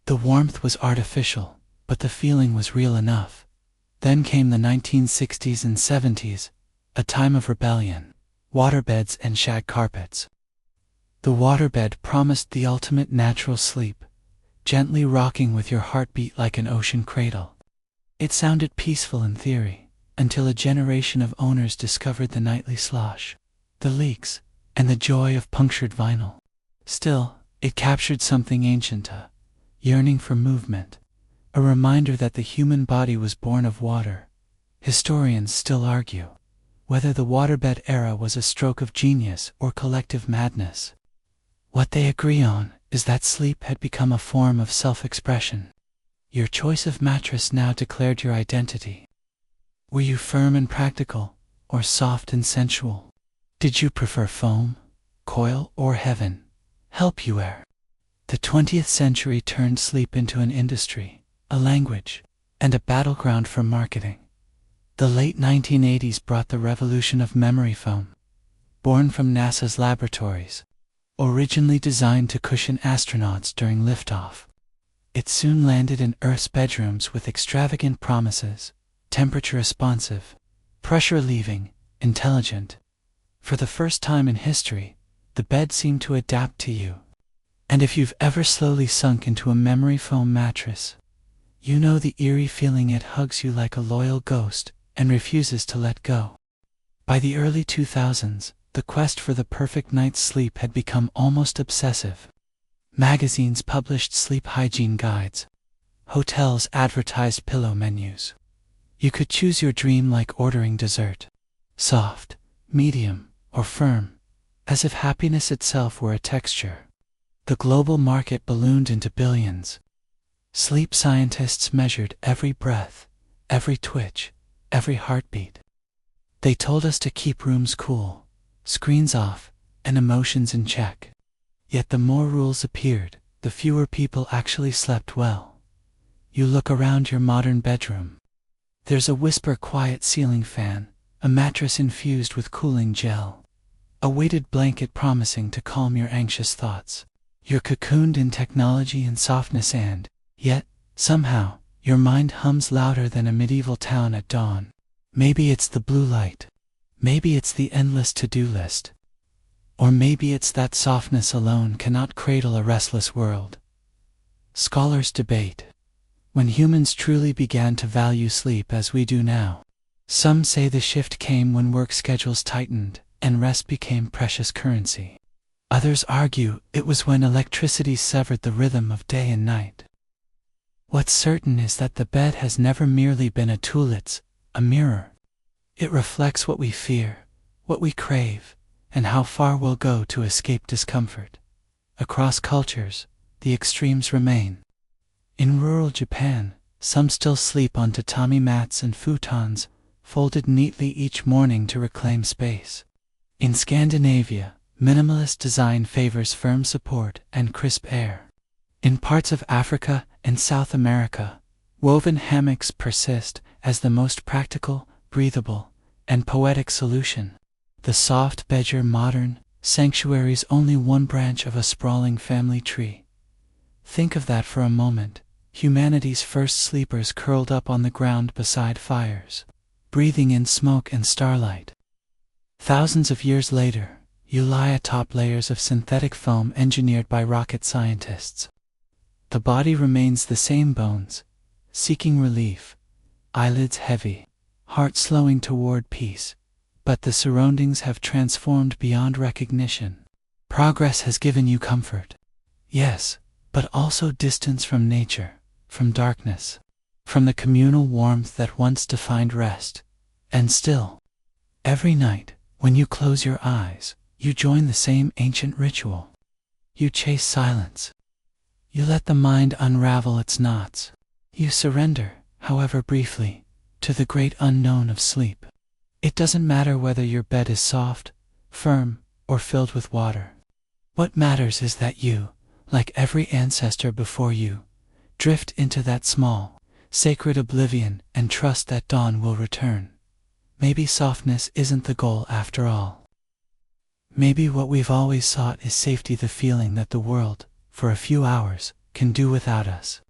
The warmth was artificial, but the feeling was real enough. Then came the 1960s and 70s, a time of rebellion, waterbeds and shag carpets. The waterbed promised the ultimate natural sleep, gently rocking with your heartbeat like an ocean cradle. It sounded peaceful in theory, until a generation of owners discovered the nightly slosh, the leaks, and the joy of punctured vinyl. Still, it captured something ancient, a yearning for movement, a reminder that the human body was born of water. Historians still argue whether the waterbed era was a stroke of genius or collective madness. What they agree on is that sleep had become a form of self-expression. Your choice of mattress now declared your identity. Were you firm and practical, or soft and sensual? Did you prefer foam, coil, or heaven? Help you wear. The 20th century turned sleep into an industry, a language, and a battleground for marketing. The late 1980s brought the revolution of memory foam, born from NASA's laboratories. Originally designed to cushion astronauts during liftoff, it soon landed in Earth's bedrooms with extravagant promises: temperature responsive, pressure relieving, intelligent. For the first time in history, the bed seemed to adapt to you. And if you've ever slowly sunk into a memory foam mattress, you know the eerie feeling. It hugs you like a loyal ghost and refuses to let go. By the early 2000s, the quest for the perfect night's sleep had become almost obsessive. Magazines published sleep hygiene guides. Hotels advertised pillow menus. You could choose your dream like ordering dessert. Soft, medium, or firm, as if happiness itself were a texture. The global market ballooned into billions. Sleep scientists measured every breath, every twitch, every heartbeat. They told us to keep rooms cool, screens off, and emotions in check. Yet the more rules appeared, the fewer people actually slept well. You look around your modern bedroom. There's a whisper quiet ceiling fan, a mattress infused with cooling gel, a weighted blanket promising to calm your anxious thoughts. You're cocooned in technology and softness, and yet, somehow, your mind hums louder than a medieval town at dawn. Maybe it's the blue light. Maybe it's the endless to-do list. Or maybe it's that softness alone cannot cradle a restless world. Scholars debate. When humans truly began to value sleep as we do now, some say the shift came when work schedules tightened and rest became precious currency. Others argue it was when electricity severed the rhythm of day and night. What's certain is that the bed has never merely been a tool, it's a mirror. It reflects what we fear, what we crave, and how far we'll go to escape discomfort. Across cultures, the extremes remain. In rural Japan, some still sleep on tatami mats and futons, folded neatly each morning to reclaim space. In Scandinavia, minimalist design favors firm support and crisp air. In parts of Africa and South America, woven hammocks persist as the most practical, breathable, and poetic solution. The soft bed're modern sanctuary's only one branch of a sprawling family tree. Think of that for a moment. Humanity's first sleepers curled up on the ground beside fires, breathing in smoke and starlight. Thousands of years later, you lie atop layers of synthetic foam engineered by rocket scientists. The body remains the same: bones, seeking relief, eyelids heavy, heart slowing toward peace. But the surroundings have transformed beyond recognition. Progress has given you comfort. Yes, but also distance from nature, from darkness, from the communal warmth that once defined rest. And still, every night, when you close your eyes, you join the same ancient ritual. You chase silence. You let the mind unravel its knots. You surrender, however briefly, to the great unknown of sleep. It doesn't matter whether your bed is soft, firm, or filled with water. What matters is that you, like every ancestor before you, drift into that small, sacred oblivion and trust that dawn will return. Maybe softness isn't the goal after all. Maybe what we've always sought is safety, the feeling that the world, for a few hours, can do without us.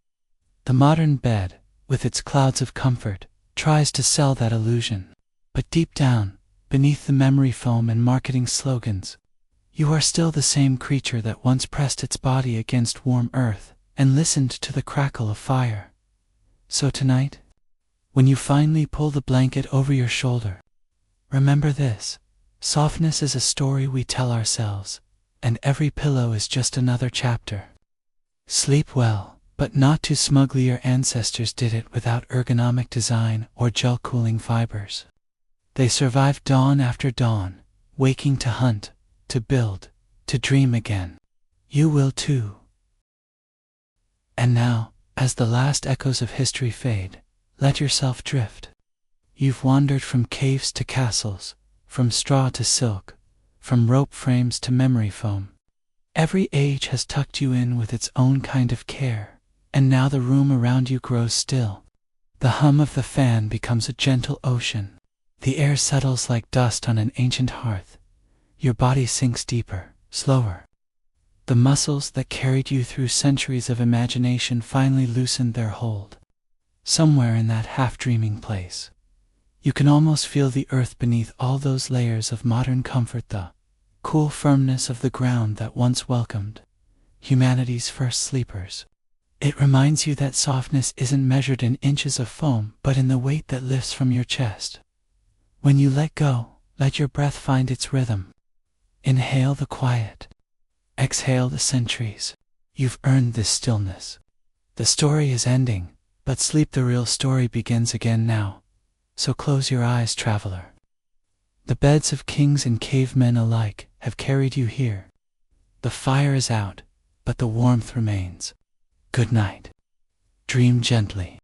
The modern bed, with its clouds of comfort, tries to sell that illusion. But deep down, beneath the memory foam and marketing slogans, you are still the same creature that once pressed its body against warm earth and listened to the crackle of fire. So tonight, when you finally pull the blanket over your shoulder, remember this: softness is a story we tell ourselves, and every pillow is just another chapter. Sleep well, but not too smugly. Your ancestors did it without ergonomic design or gel cooling fibers. They survived dawn after dawn, waking to hunt, to build, to dream again. You will too. And now, as the last echoes of history fade, let yourself drift. You've wandered from caves to castles, from straw to silk, from rope frames to memory foam. Every age has tucked you in with its own kind of care, and now the room around you grows still. The hum of the fan becomes a gentle ocean. The air settles like dust on an ancient hearth. Your body sinks deeper, slower. The muscles that carried you through centuries of imagination finally loosened their hold. Somewhere in that half-dreaming place, You can almost feel the earth beneath all those layers of modern comfort, the cool firmness of the ground that once welcomed humanity's first sleepers. It reminds you that softness isn't measured in inches of foam, but in the weight that lifts from your chest. When you let go, let your breath find its rhythm. Inhale the quiet. Exhale the centuries. You've earned this stillness. The story is ending, but sleep, the real story, begins again now. So close your eyes, traveler. The beds of kings and cavemen alike have carried you here. The fire is out, but the warmth remains. Good night. Dream gently.